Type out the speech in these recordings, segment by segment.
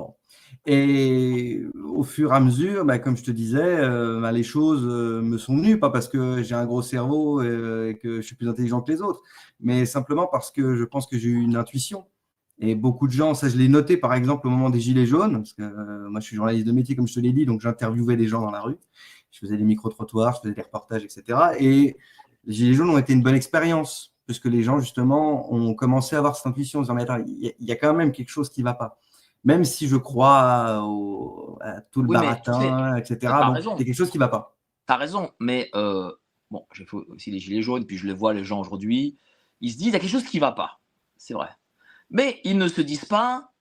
Bon. Et au fur et à mesure, comme je te disais, les choses me sont venues, pas parce que j'ai un gros cerveau et que je suis plus intelligent que les autres, mais simplement parce que je pense que j'ai eu une intuition. Et beaucoup de gens, ça je l'ai noté par exemple au moment des Gilets jaunes, parce que moi je suis journaliste de métier comme je te l'ai dit, donc j'interviewais des gens dans la rue, je faisais des micro-trottoirs, je faisais des reportages, etc. Et les Gilets jaunes ont été une bonne expérience, puisque les gens justement ont commencé à avoir cette intuition, en disant mais attends, il y a quand même quelque chose qui ne va pas. Même si je crois à tout le Oui, mais tu sais, baratin, etc., tu as bon, il y raison. a quelque chose qui ne va pas. Tu as raison, mais bon, j'ai fait aussi les gilets jaunes, puis je les vois, les gens aujourd'hui, ils se disent: «Il y a quelque chose qui va pas». C'est vrai. Mais ils ne se disent pas: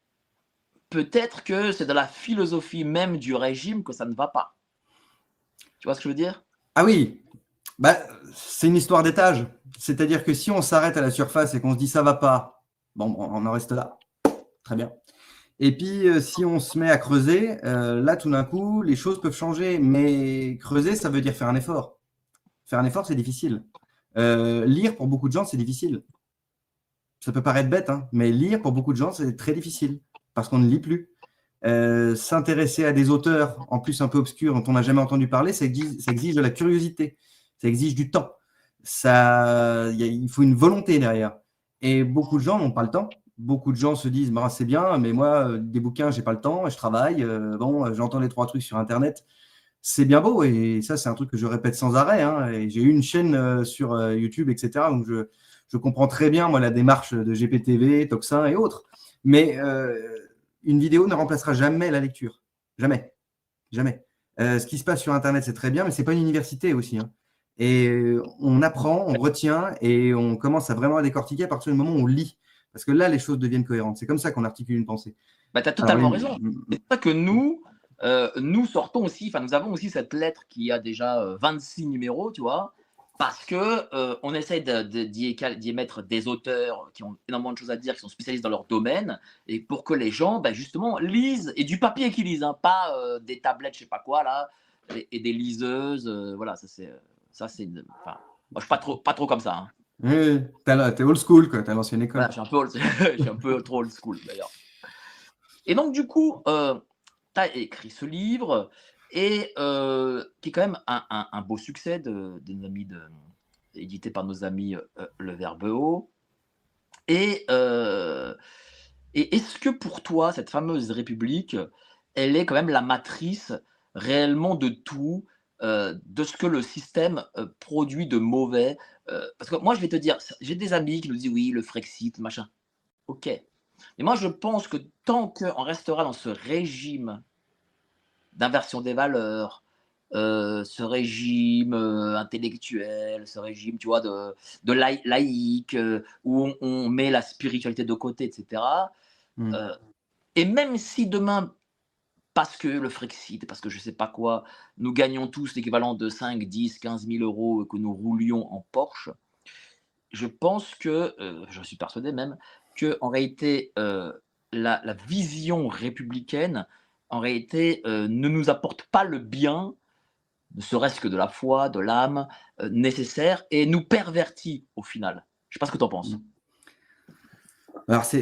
«Peut-être que c'est dans la philosophie même du régime que ça ne va pas». Tu vois ce que je veux dire? Ah oui, bah, c'est une histoire d'étage. C'est-à-dire que si on s'arrête à la surface et qu'on se dit ça va pas, bon, on en reste là. Très bien. Et puis, si on se met à creuser, là, tout d'un coup, les choses peuvent changer. Mais creuser, ça veut dire faire un effort. Faire un effort, c'est difficile. Lire, pour beaucoup de gens, c'est difficile. Ça peut paraître bête, hein, mais lire, pour beaucoup de gens, c'est très difficile parce qu'on ne lit plus. S'intéresser à des auteurs, en plus un peu obscurs, dont on n'a jamais entendu parler, ça exige de la curiosité, ça exige du temps. Il faut une volonté derrière. Et beaucoup de gens n'ont pas le temps. Beaucoup de gens se disent bah, c'est bien, mais moi, des bouquins, j'ai pas le temps, je travaille. Bon, j'entends les 3 trucs sur Internet. C'est bien beau, et ça, c'est un truc que je répète sans arrêt, hein. Et j'ai eu une chaîne sur YouTube, etc. Donc, je comprends très bien, moi, la démarche de GPTV, Toxin et autres. Mais une vidéo ne remplacera jamais la lecture. Jamais. Jamais. Ce qui se passe sur Internet, c'est très bien, mais ce n'est pas une université aussi, hein. Et on apprend, on retient et on commence à vraiment décortiquer à partir du moment où on lit. Parce que là, les choses deviennent cohérentes. C'est comme ça qu'on articule une pensée. Bah, tu as Alors, totalement raison. C'est pour ça que nous sortons aussi, enfin, nous avons aussi cette lettre qui a déjà 26 numéros, tu vois, parce que on essaie d'y mettre des auteurs qui ont énormément de choses à dire, qui sont spécialistes dans leur domaine, et pour que les gens, bah, justement, lisent, et du papier qu'ils lisent, hein, pas des tablettes, je sais pas quoi, là, et des liseuses, voilà, enfin, moi, je suis pas trop comme ça, hein. oui, t'es old school, quoi. T'as l'ancienne Voilà, école. je suis un peu trop old school, d'ailleurs. Et donc, du coup, tu as écrit ce livre et qui est quand même un beau succès édité par nos amis Le Verbe Haut. Et, et est-ce que pour toi, cette fameuse République, elle est quand même la matrice réellement de tout, de ce que le système produit de mauvais? Parce que moi, je vais te dire, j'ai des amis qui nous disent oui, le Frexit, machin. Ok. Mais moi, je pense que tant qu'on restera dans ce régime d'inversion des valeurs, ce régime intellectuel, ce régime, tu vois, de laïque, où on met la spiritualité de côté, etc. Mm. Euh, et même si demain, parce que le Frexit, parce que je ne sais pas quoi, nous gagnons tous l'équivalent de 5, 10, 15 000 euros et que nous roulions en Porsche, je pense que, j'en suis persuadé même, que en réalité, la vision républicaine, en réalité, ne nous apporte pas le bien, ne serait-ce que de la foi, de l'âme, nécessaire, et nous pervertit au final. Je ne sais pas ce que tu en penses? Alors, c'est